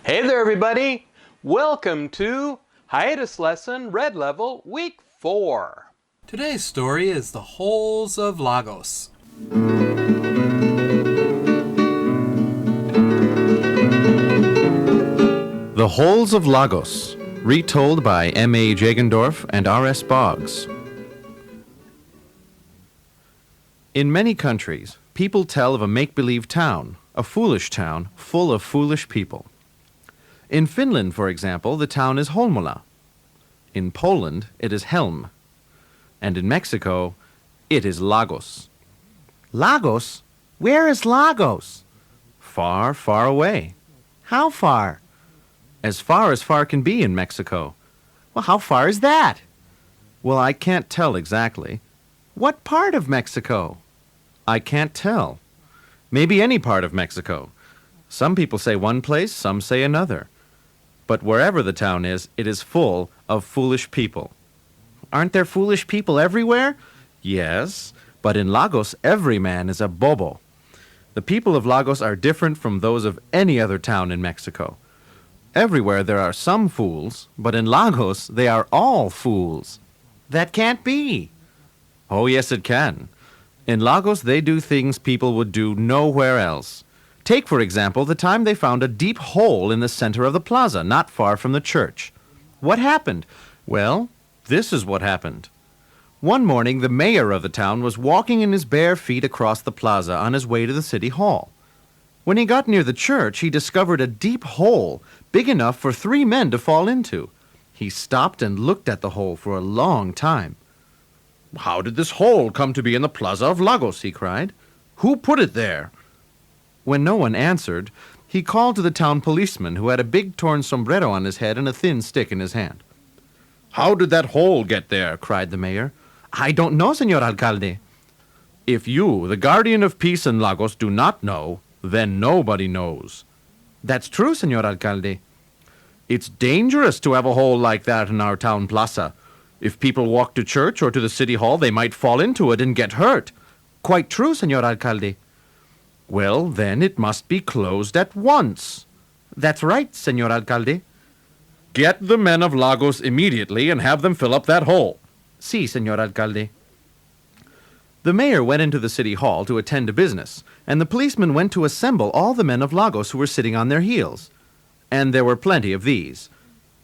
Hey there, everybody! Welcome to Hiatus Lesson Red Level Week 4. Today's story is The Holes of Lagos. The Holes of Lagos, retold by M.A. Jagendorf and R.S. Boggs. In many countries, people tell of a make-believe town, a foolish town full of foolish people. In Finland, for example, the town is Holmola. In Poland, it is Helm. And in Mexico, it is Lagos. Lagos? Where is Lagos? Far, far away. How far? As far can be in Mexico. Well, how far is that? Well, I can't tell exactly. What part of Mexico? I can't tell. Maybe any part of Mexico. Some people say one place, some say another. But wherever the town is, it is full of foolish people. Aren't there foolish people everywhere? Yes, but in Lagos, every man is a bobo. The people of Lagos are different from those of any other town in Mexico. Everywhere there are some fools, but in Lagos, they are all fools. That can't be. Oh, yes, it can. In Lagos, they do things people would do nowhere else. Take, for example, the time they found a deep hole in the center of the plaza, not far from the church. What happened? Well, this is what happened. One morning, the mayor of the town was walking in his bare feet across the plaza on his way to the city hall. When he got near the church, he discovered a deep hole, big enough for 3 men to fall into. He stopped and looked at the hole for a long time. "How did this hole come to be in the plaza of Lagos?" he cried. "Who put it there?" When no one answered, he called to the town policeman, who had a big torn sombrero on his head and a thin stick in his hand. "How did that hole get there?" cried the mayor. I don't know, Señor Alcalde. "If you, the guardian of peace in Lagos, do not know, then nobody knows." That's true, Señor Alcalde. "It's dangerous to have a hole like that in our town plaza. If people walk to church or to the city hall, they might fall into it and get hurt." Quite true, Señor Alcalde. "Well, then it must be closed at once." That's right, Señor Alcalde. "Get the men of Lagos immediately and have them fill up that hole." Sí, Señor Alcalde. The mayor went into the city hall to attend to business, and the policeman went to assemble all the men of Lagos who were sitting on their heels. And there were plenty of these.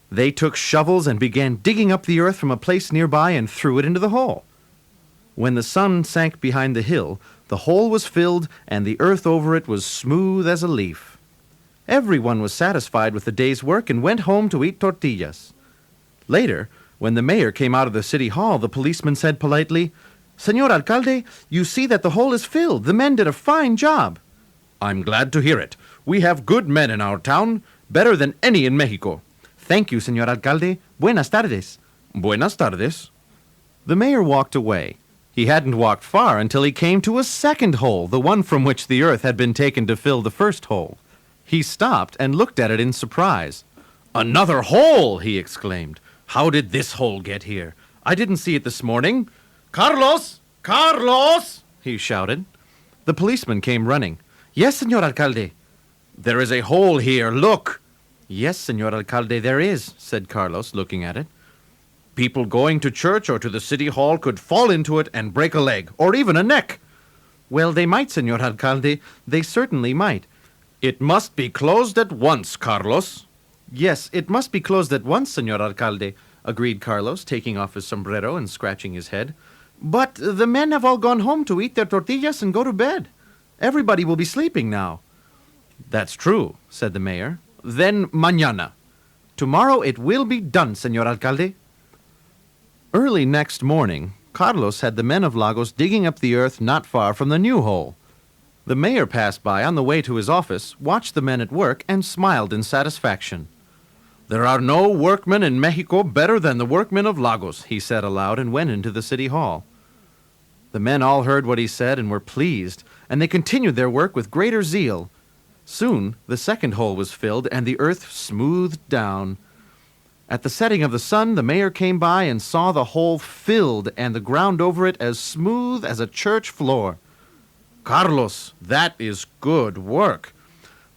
They took shovels and began digging up the earth from a place nearby and threw it into the hole. When the sun sank behind the hill, the hole was filled and the earth over it was smooth as a leaf. Everyone was satisfied with the day's work and went home to eat tortillas. Later, when the mayor came out of the city hall, the policeman said politely, "Señor Alcalde, you see that the hole is filled. The men did a fine job." "I'm glad to hear it. We have good men in our town, better than any in Mexico." Thank you, Señor Alcalde. Buenas tardes. Buenas tardes. The mayor walked away. He hadn't walked far until he came to a second hole, the one from which the earth had been taken to fill the first hole. He stopped and looked at it in surprise. "Another hole!" he exclaimed. "How did this hole get here? I didn't see it this morning." "Carlos! Carlos!" he shouted. The policeman came running. Yes, Señor Alcalde. "There is a hole here. Look!" Yes, Señor Alcalde, there is, said Carlos, looking at it. "People going to church or to the city hall could fall into it and break a leg, or even a neck." Well, they might, Señor Alcalde. They certainly might. "It must be closed at once, Carlos." Yes, it must be closed at once, Señor Alcalde, agreed Carlos, taking off his sombrero and scratching his head. But the men have all gone home to eat their tortillas and go to bed. Everybody will be sleeping now. "That's true," said the mayor. "Then mañana. Tomorrow it will be done, Señor Alcalde." Early next morning, Carlos had the men of Lagos digging up the earth not far from the new hole. The mayor passed by on the way to his office, watched the men at work, and smiled in satisfaction. "There are no workmen in Mexico better than the workmen of Lagos," he said aloud, and went into the city hall. The men all heard what he said and were pleased, and they continued their work with greater zeal. Soon the second hole was filled, and the earth smoothed down. At the setting of the sun, the mayor came by and saw the hole filled and the ground over it as smooth as a church floor. "Carlos, that is good work."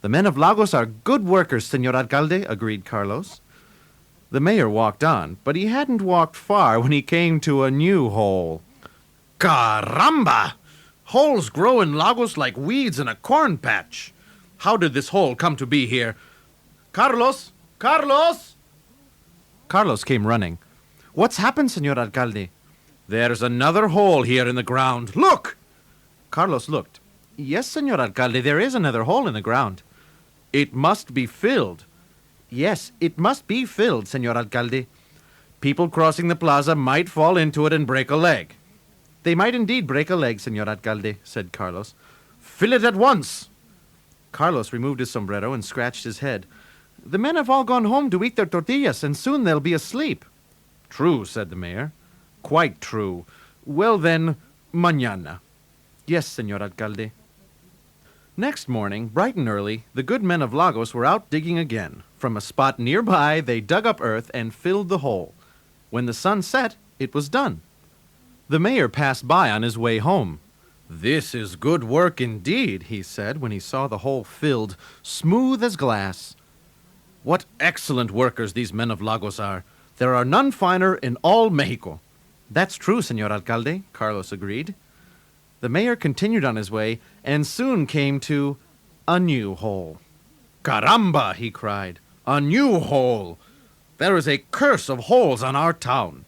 The men of Lagos are good workers, Senor Alcalde, agreed Carlos. The mayor walked on, but he hadn't walked far when he came to a new hole. Caramba! Holes grow in Lagos like weeds in a corn patch. How did this hole come to be here? Carlos! Carlos! Carlos came running. What's happened, Senor Alcalde? There's another hole here in the ground. Look! Carlos looked. Yes, Senor Alcalde, there is another hole in the ground. It must be filled. Yes, it must be filled, Senor Alcalde. People crossing the plaza might fall into it and break a leg. They might indeed break a leg, Senor Alcalde, said Carlos. Fill it at once. Carlos removed his sombrero and scratched his head. The men have all gone home to eat their tortillas, and soon they'll be asleep. True, said the mayor. Quite true. Well then, mañana. Yes, Senor Alcalde. Next morning, bright and early, the good men of Lagos were out digging again. From a spot nearby, they dug up earth and filled the hole. When the sun set, it was done. The mayor passed by on his way home. This is good work indeed, he said when he saw the hole filled, smooth as glass. What excellent workers these men of Lagos are. There are none finer in all Mexico. That's true, Senor Alcalde, Carlos agreed. The mayor continued on his way and soon came to a new hole. Caramba, he cried. A new hole! There is a curse of holes on our town.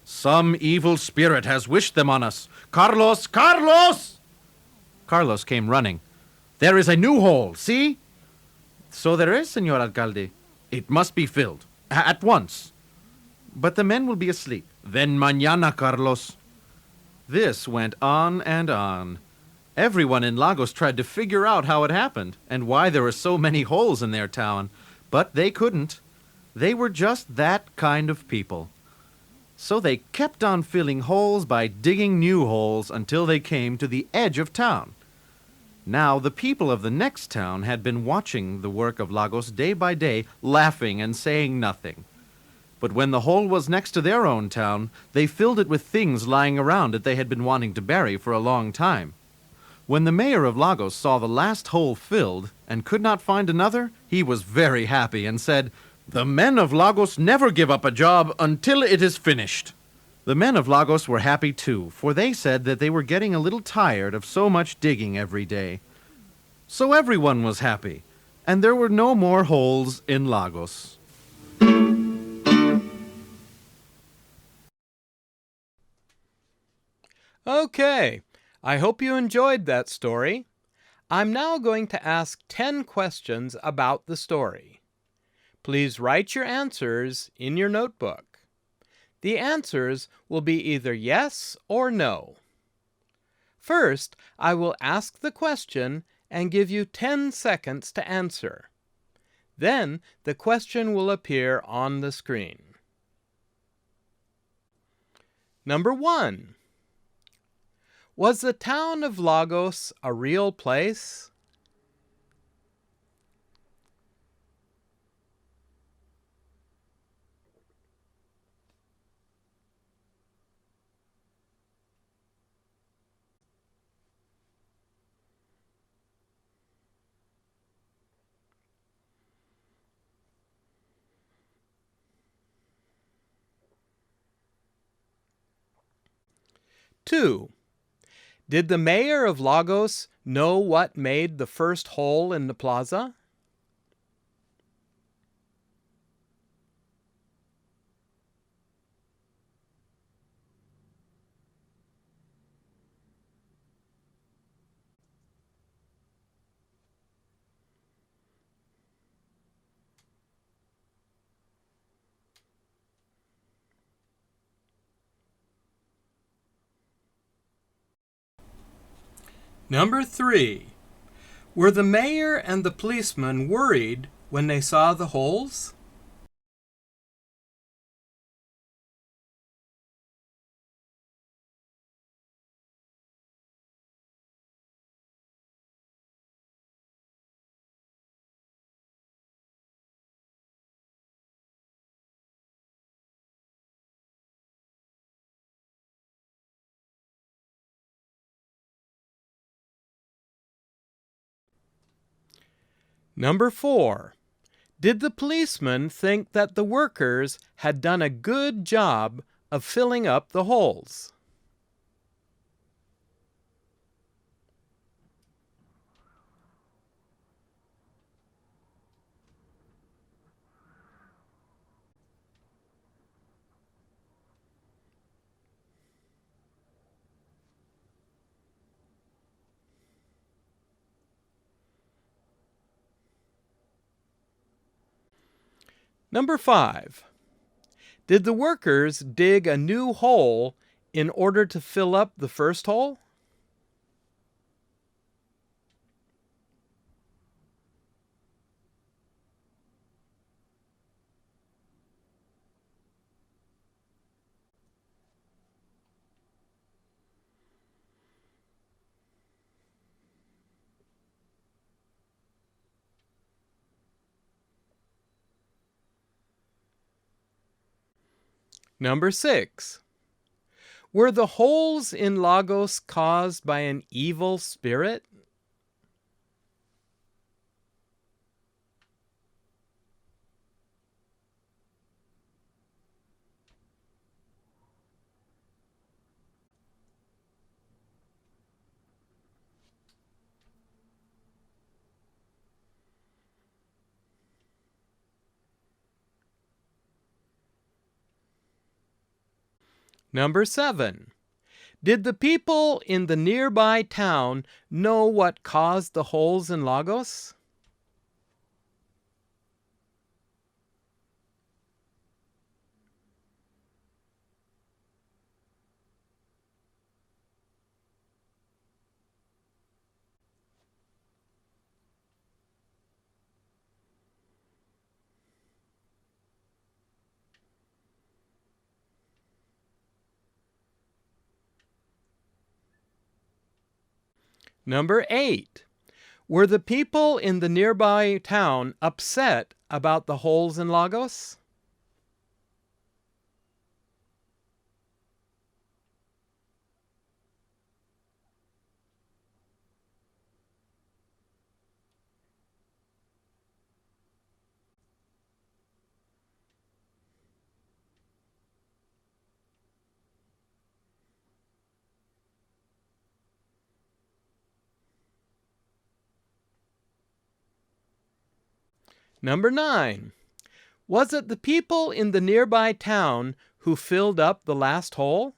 Some evil spirit has wished them on us. Carlos! Carlos! Carlos came running. There is a new hole, see? So there is, Senor Alcalde. It must be filled. At once. But the men will be asleep. Then mañana, Carlos. This went on and on. Everyone in Lagos tried to figure out how it happened and why there were so many holes in their town, but they couldn't. They were just that kind of people. So they kept on filling holes by digging new holes until they came to the edge of town. Now the people of the next town had been watching the work of Lagos day by day, laughing and saying nothing. But when the hole was next to their own town, they filled it with things lying around that they had been wanting to bury for a long time. When the mayor of Lagos saw the last hole filled and could not find another, he was very happy and said, "The men of Lagos never give up a job until it is finished." The men of Lagos were happy too, for they said that they were getting a little tired of so much digging every day. So everyone was happy, and there were no more holes in Lagos. Okay, I hope you enjoyed that story. I'm now going to ask 10 questions about the story. Please write your answers in your notebook. The answers will be either yes or no. First, I will ask the question and give you 10 seconds to answer. Then, the question will appear on the screen. Number 1. Was the town of Lagos a real place? Two. Did the mayor of Lagos know what made the first hole in the plaza? Number 3. Were the mayor and the policeman worried when they saw the holes? Number 4. Did the policeman think that the workers had done a good job of filling up the holes? Number 5. Did the workers dig a new hole in order to fill up the first hole? Number 6. Were the holes in Lagos caused by an evil spirit? Number 7. Did the people in the nearby town know what caused the holes in Lagos? Number 8. Were the people in the nearby town upset about the holes in Lagos? Number 9. Was it the people in the nearby town who filled up the last hole?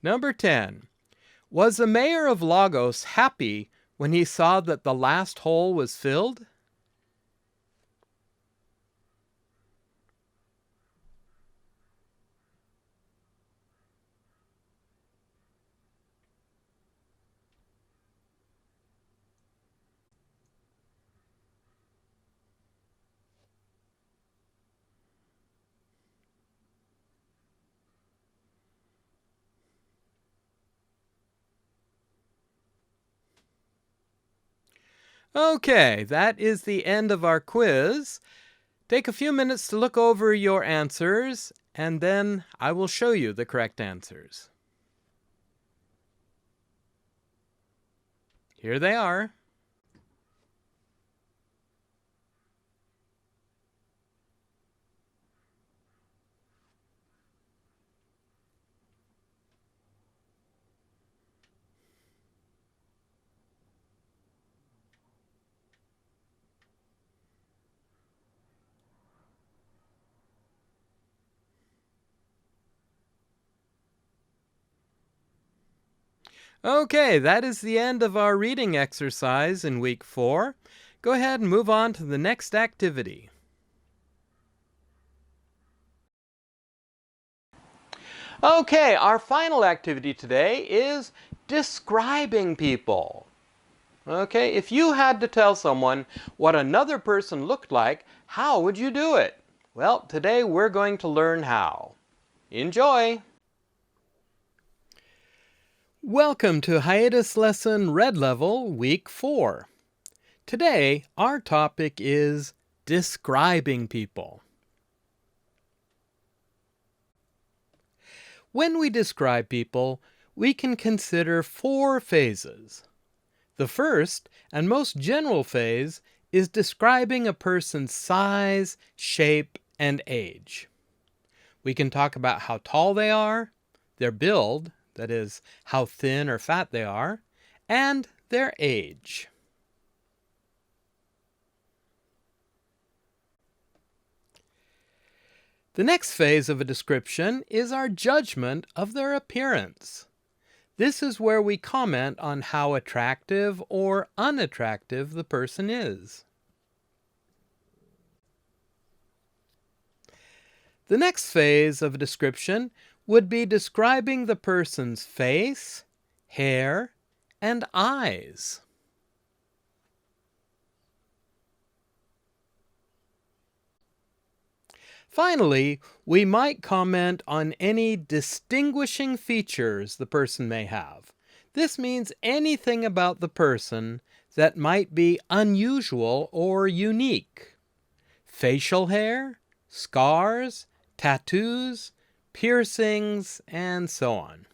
Number 10. Was the mayor of Lagos happy when he saw that the last hole was filled? Okay, that is the end of our quiz. Take a few minutes to look over your answers, and then I will show you the correct answers. Here they are. Okay, that is the end of our reading exercise in week 4. Go ahead and move on to the next activity. Okay, our final activity today is describing people. Okay, if you had to tell someone what another person looked like, how would you do it? Well, today we're going to learn how. Enjoy! Welcome to Hiatus Lesson Red Level Week 4. Today, our topic is describing people. When we describe people, we can consider 4 phases. The first and most general phase is describing a person's size, shape, and age. We can talk about how tall they are, their build, that is, how thin or fat they are, and their age. The next phase of a description is our judgment of their appearance. This is where we comment on how attractive or unattractive the person is. The next phase of a description would be describing the person's face, hair, and eyes. Finally, we might comment on any distinguishing features the person may have. This means anything about the person that might be unusual or unique. Facial hair, scars, tattoos, piercings, and so on.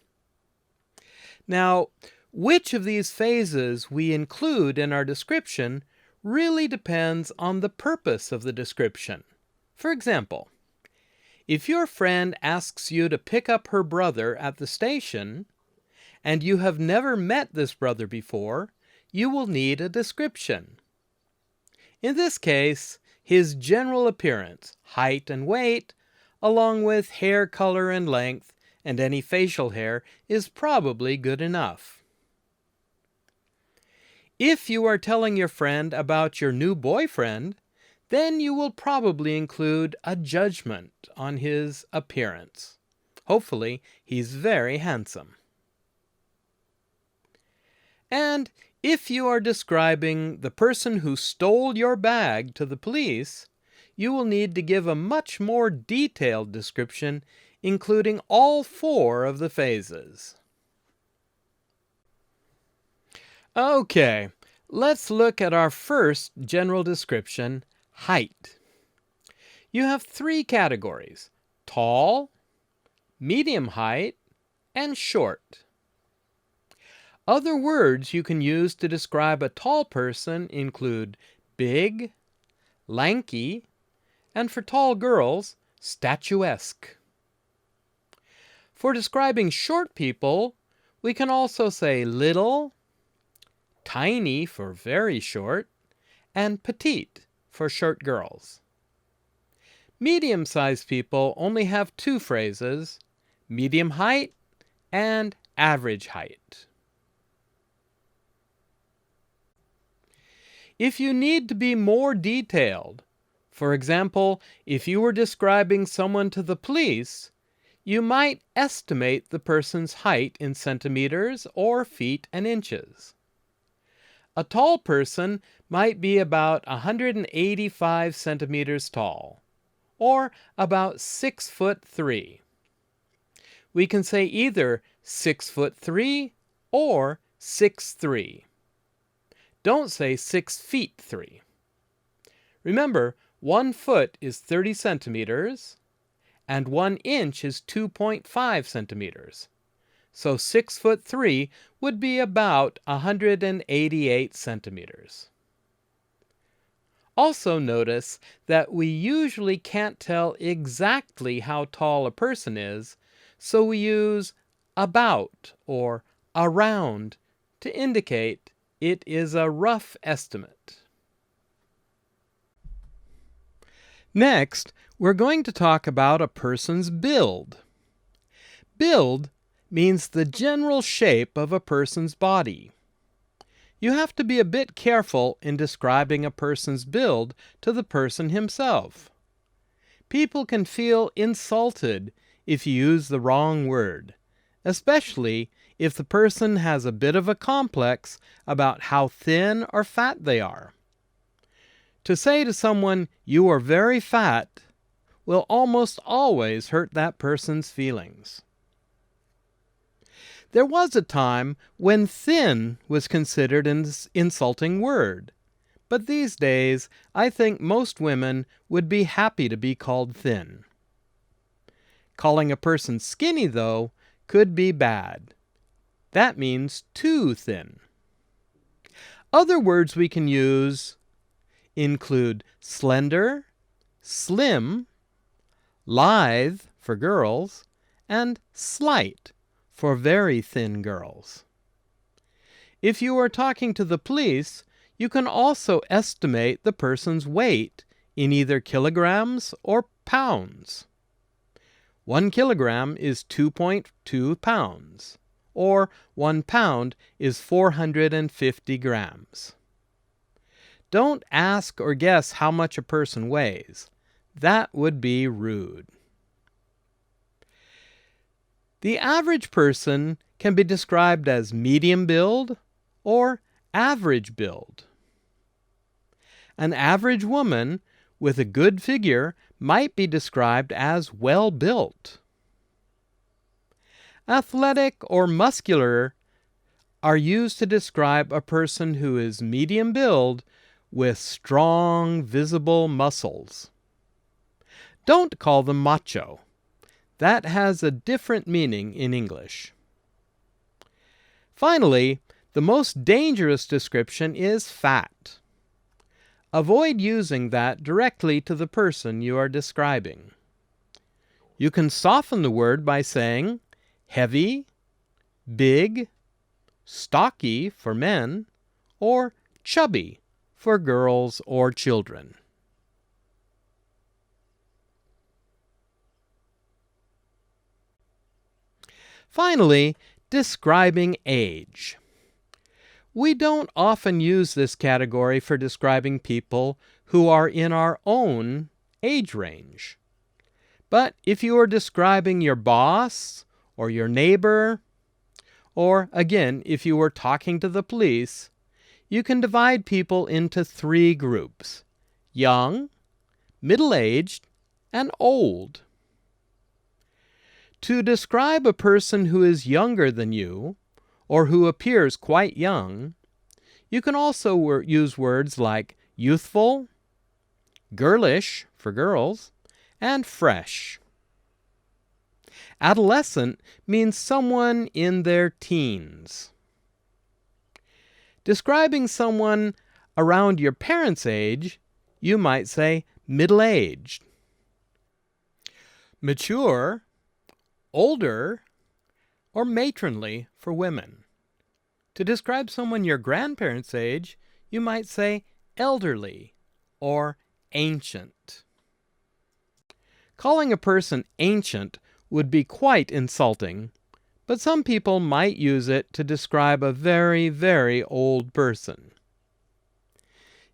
Now, which of these phases we include in our description really depends on the purpose of the description. For example, if your friend asks you to pick up her brother at the station, and you have never met this brother before, you will need a description. In this case, his general appearance, height and weight, along with hair color and length, and any facial hair, is probably good enough. If you are telling your friend about your new boyfriend, then you will probably include a judgment on his appearance. Hopefully, he's very handsome. And if you are describing the person who stole your bag to the police, you will need to give a much more detailed description, including all 4 of the phases. Okay, let's look at our first general description, height. You have 3 categories: tall, medium height, and short. Other words you can use to describe a tall person include big, lanky, and for tall girls, statuesque. For describing short people, we can also say little, tiny for very short, and petite for short girls. Medium-sized people only have 2 phrases, medium height and average height. If you need to be more detailed, for example, if you were describing someone to the police, you might estimate the person's height in centimeters or feet and inches. A tall person might be about 185 centimeters tall, or about 6'3". We can say either 6'3" or 6'3". Don't say 6 feet 3. Remember, 1 foot is 30 centimeters, and 1 inch is 2.5 centimeters. So 6'3" would be about 188 centimeters. Also notice that we usually can't tell exactly how tall a person is, so we use about or around to indicate it is a rough estimate. Next, we're going to talk about a person's build. Build means the general shape of a person's body. You have to be a bit careful in describing a person's build to the person himself. People can feel insulted if you use the wrong word, especially if the person has a bit of a complex about how thin or fat they are. To say to someone, "You are very fat," will almost always hurt that person's feelings. There was a time when thin was considered an insulting word, but these days I think most women would be happy to be called thin. Calling a person skinny, though, could be bad. That means too thin. Other words we can use include slender, slim, lithe for girls, and slight for very thin girls. If you are talking to the police, you can also estimate the person's weight in either kilograms or pounds. 1 kilogram is 2.2 pounds, or 1 pound is 450 grams. Don't ask or guess how much a person weighs. That would be rude. The average person can be described as medium build or average build. An average woman with a good figure might be described as well-built. Athletic or muscular are used to describe a person who is medium build with strong, visible muscles. Don't call them macho. That has a different meaning in English. Finally, the most dangerous description is fat. Avoid using that directly to the person you are describing. You can soften the word by saying heavy, big, stocky for men, or chubby for girls or children. Finally, describing age. We don't often use this category for describing people who are in our own age range. But if you are describing your boss or your neighbor, or again, if you were talking to the police, you can divide people into 3 groups: young, middle-aged, and old. To describe a person who is younger than you, or who appears quite young, you can also use words like youthful, girlish for girls, and fresh. Adolescent means someone in their teens. Describing someone around your parents' age, you might say middle-aged. Mature, older, or matronly for women. To describe someone your grandparents' age, you might say elderly or ancient. Calling a person ancient would be quite insulting, but some people might use it to describe a very, very old person.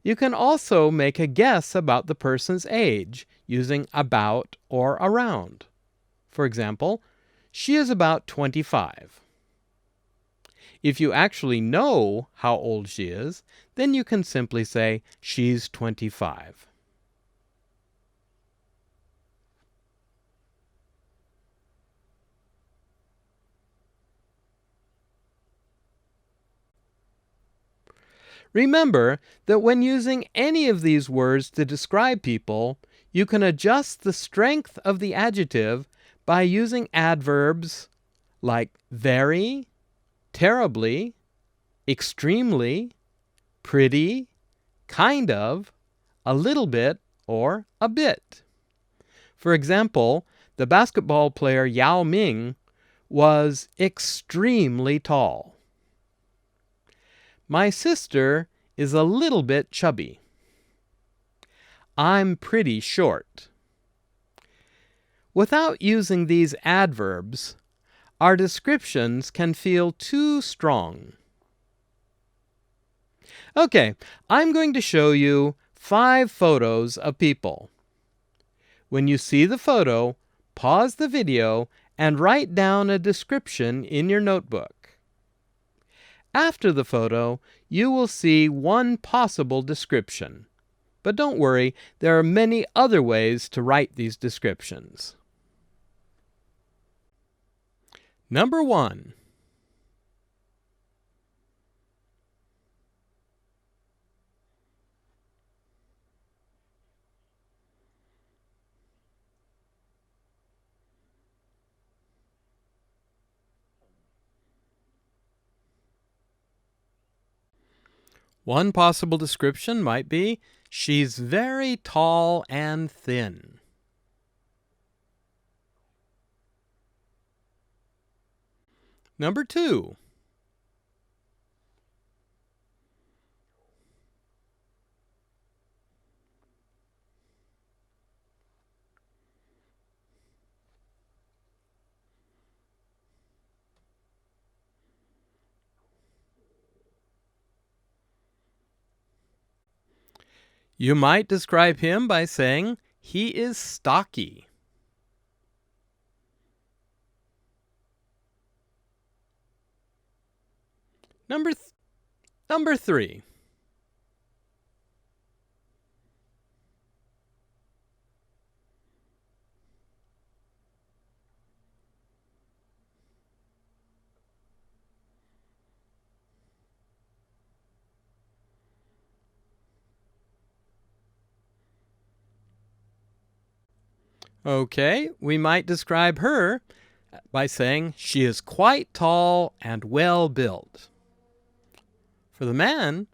You can also make a guess about the person's age using about or around. For example, she is about 25. If you actually know how old she is, then you can simply say she's 25. Remember that when using any of these words to describe people, you can adjust the strength of the adjective by using adverbs like very, terribly, extremely, pretty, kind of, a little bit, or a bit. For example, the basketball player Yao Ming was extremely tall. My sister is a little bit chubby. I'm pretty short. Without using these adverbs, our descriptions can feel too strong. Okay, I'm going to show you 5 photos of people. When you see the photo, pause the video and write down a description in your notebook. After the photo, you will see one possible description. But don't worry, there are many other ways to write these descriptions. Number 1. One possible description might be, she's very tall and thin. Number 2. You might describe him by saying, he is stocky. Number 3. Okay, we might describe her by saying she is quite tall and well built. For the man,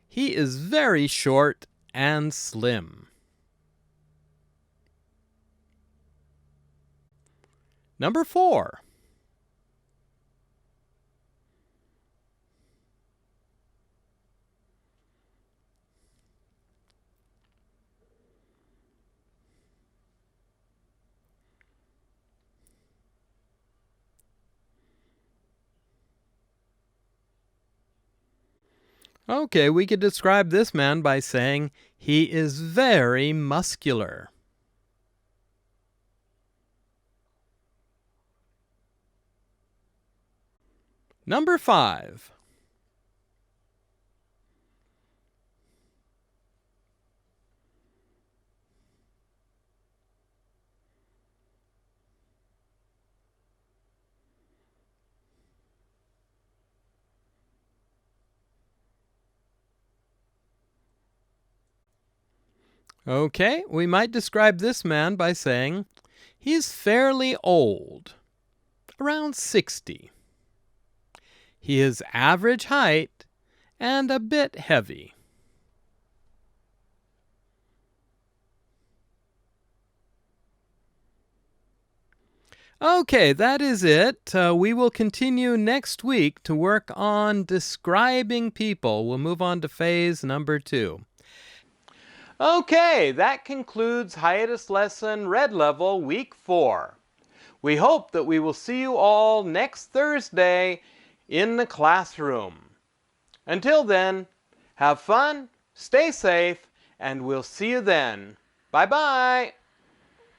he is very short and slim. Number 4. Okay, we could describe this man by saying he is very muscular. Number 5. Okay, we might describe this man by saying he's fairly old, around 60. He is average height and a bit heavy. Okay, that is it. We will continue next week to work on describing people. We'll move on to phase number 2. Okay, that concludes Hiatus Lesson Red Level Week 4. We hope that we will see you all next Thursday in the classroom. Until then, have fun, stay safe, and we'll see you then. Bye-bye.